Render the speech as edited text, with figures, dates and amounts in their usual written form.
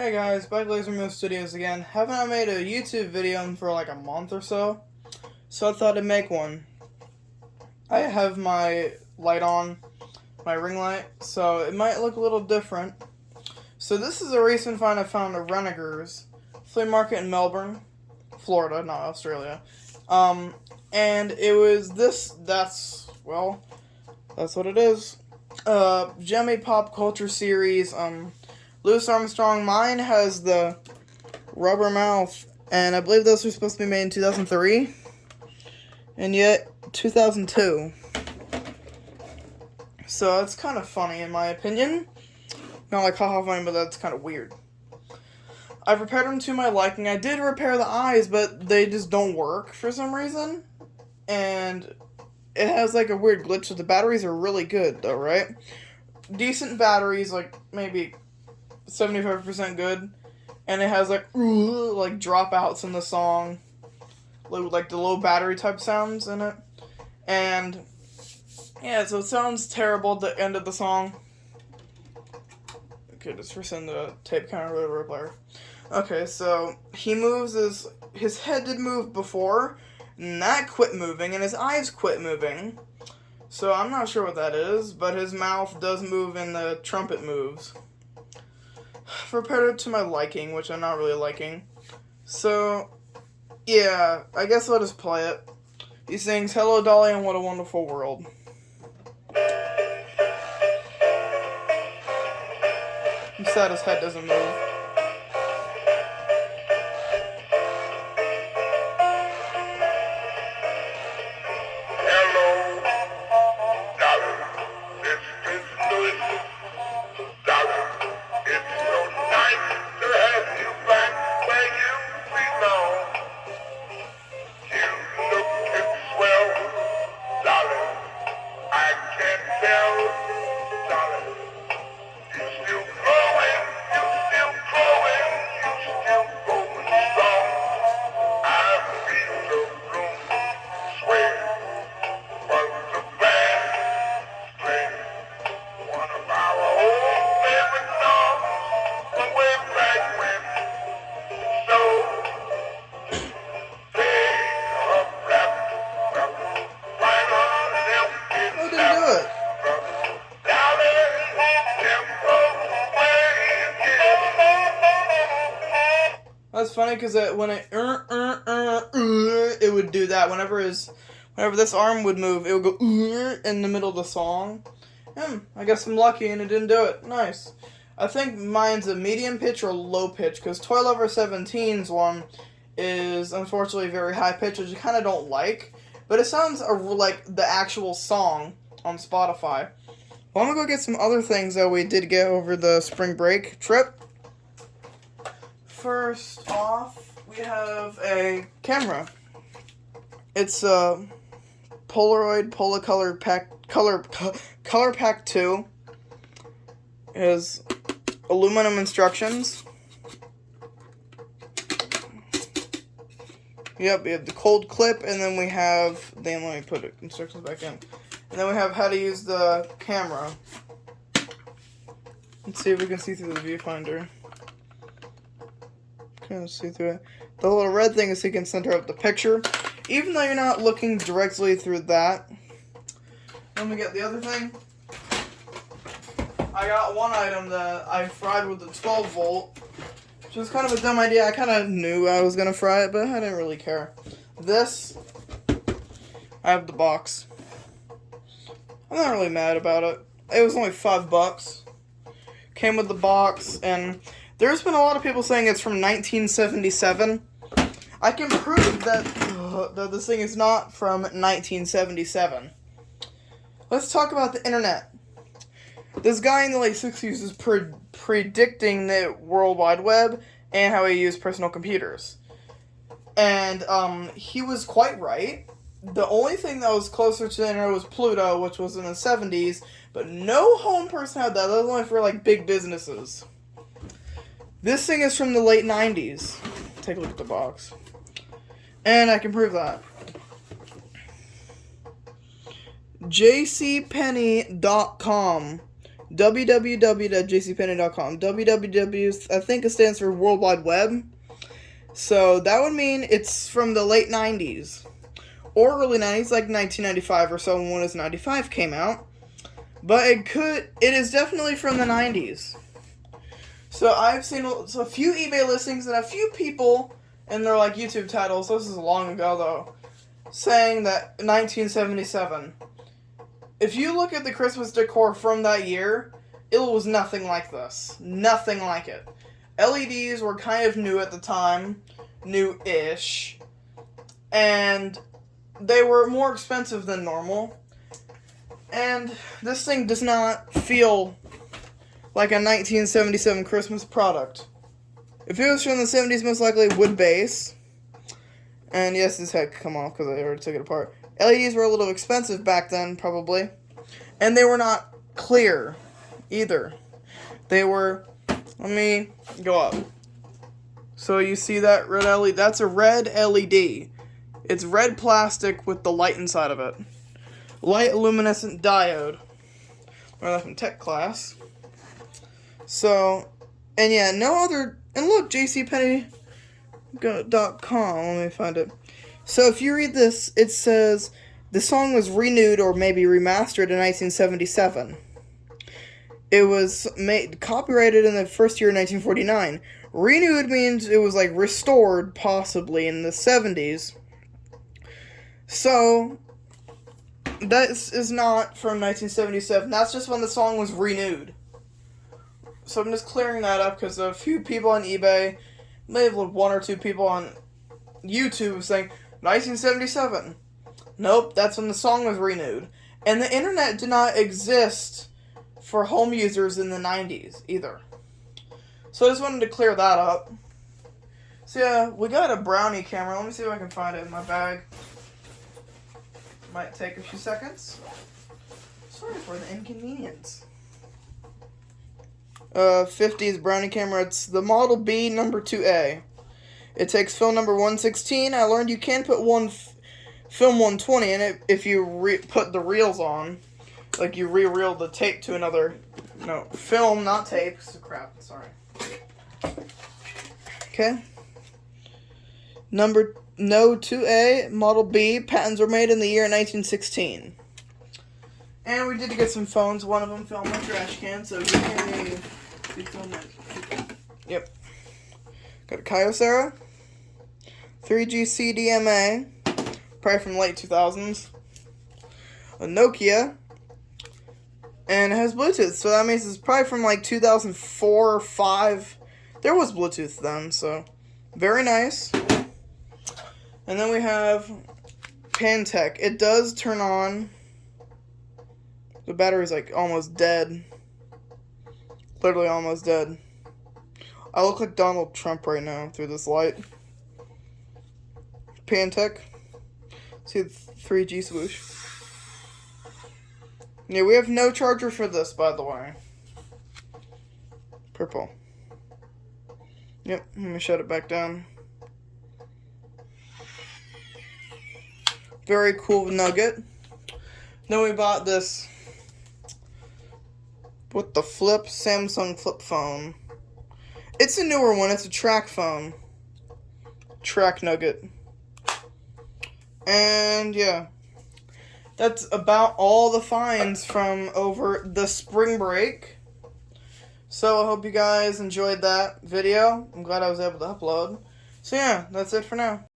Hey guys, back at LAZERS-STUDIO again. Haven't I made a YouTube video for like a month or so? So I thought I'd make one. I have my light on, my ring light, so it might look a little different. So this is a recent find I found at Renegers flea market in Melbourne, Florida, not Australia. And it was that's what it is. Jemmy Pop Culture Series, Louis Armstrong. Mine has the rubber mouth, and I believe those were supposed to be made in 2003, and yet 2002. So that's kind of funny in my opinion. Not like haha funny, but that's kind of weird. I've repaired them to my liking. I did repair the eyes, but they just don't work for some reason, and it has like a weird glitch. So the batteries are really good though, right? Decent batteries, like maybe 75% good, and it has like dropouts in the song, like the low battery type sounds in it, and yeah, so it sounds terrible at the end of the song. Okay, just resend the tape counter to the real player. Okay, so he moves his head did move before, and that quit moving, and his eyes quit moving. So I'm not sure what that is, but his mouth does move and the trumpet moves. I've repaired it to my liking, which I'm not really liking. So, yeah, I guess I'll just play it. He sings, "Hello Dolly and what a wonderful world." I'm sad his head doesn't move. That's funny because when it would do that whenever this arm would move, it would go in the middle of the song. I guess I'm lucky and it didn't do it. Nice. I think mine's a medium pitch or low pitch, because Toy Lover 17's one is unfortunately very high pitch, which I kind of don't like. But it sounds like the actual song on Spotify. Well, I'm gonna go get some other things that we did get over the spring break trip. First off, we have a camera. It's a Polaroid Color Pack 2. It has aluminum instructions. Yep, we have the cold clip, and then we have, let me put the instructions back in. And then we have how to use the camera. Let's see if we can see through the viewfinder. See through it. The little red thing is so you can center up the picture, even though you're not looking directly through that. Let me get the other thing. I got one item that I fried with a 12 volt, which was kind of a dumb idea. I kind of knew I was gonna fry it, but I didn't really care. This, I have the box. I'm not really mad about it. It was only $5. Came with the box, and there's been a lot of people saying it's from 1977. I can prove that this thing is not from 1977. Let's talk about the internet. This guy in the late 60s was predicting the World Wide Web and how he used personal computers. And he was quite right. The only thing that was closer to the internet was Pluto, which was in the 70s, but no home person had that. That was only for like big businesses. This thing is from the late 90s. Take a look at the box. And I can prove that. JCPenney.com www.jcpenney.com. www, I think it stands for World Wide Web. So that would mean it's from the late 90s. Or early 90s, like 1995 or so, when Windows 95 came out. But it is definitely from the 90s. So I've seen a few eBay listings and a few people, and they're like YouTube titles, this is long ago though, saying that 1977. If you look at the Christmas decor from that year, it was nothing like this. Nothing like it. LEDs were kind of new at the time, new-ish, and they were more expensive than normal. And this thing does not feel like a 1977 Christmas product. If it was from the 70s, most likely wood base. And yes, this head could come off because I already took it apart. LEDs were a little expensive back then, probably. And they were not clear either. They were, let me go up. So you see that red LED? That's a red LED. It's red plastic with the light inside of it. Light luminescent diode. Learned that from tech class. So, and yeah, no other, and look, jcpenney.com, let me find it. So if you read this, it says, the song was renewed or maybe remastered in 1977. It was copyrighted in the first year of 1949. Renewed means it was like restored, possibly, in the 70s. So, that is not from 1977. That's just when the song was renewed. So I'm just clearing that up because a few people on eBay, maybe one or two people on YouTube saying 1977. Nope, that's when the song was renewed. And the internet did not exist for home users in the 90s either. So I just wanted to clear that up. So yeah, we got a brownie camera. Let me see if I can find it in my bag. Might take a few seconds. Sorry for the inconvenience. 50s brownie camera. It's the Model B number 2A. It takes film number 116. I learned you can put film 120 in it if you put the reels on. Like you re-reel the tape to another, no, film, not tape. Crap, sorry. Okay. Number 2A, Model B. Patents were made in the year 1916. And we did get some phones. One of them fell in my trash can, so you can film that. Yep. Got a Kyocera, 3G CDMA, probably from late 2000s. A Nokia, and it has Bluetooth, so that means it's probably from like 2004 or 5. There was Bluetooth then, so very nice. And then we have Pantech. It does turn on. The battery's like almost dead. Literally almost dead. I look like Donald Trump right now through this light. Pantech. See the 3G swoosh. Yeah, we have no charger for this, by the way. Purple. Yep, let me shut it back down. Very cool nugget. Then we bought this with the Samsung flip phone. It's a newer one. It's a track phone. Track nugget. And yeah. That's about all the finds from over the spring break. So I hope you guys enjoyed that video. I'm glad I was able to upload. So yeah, that's it for now.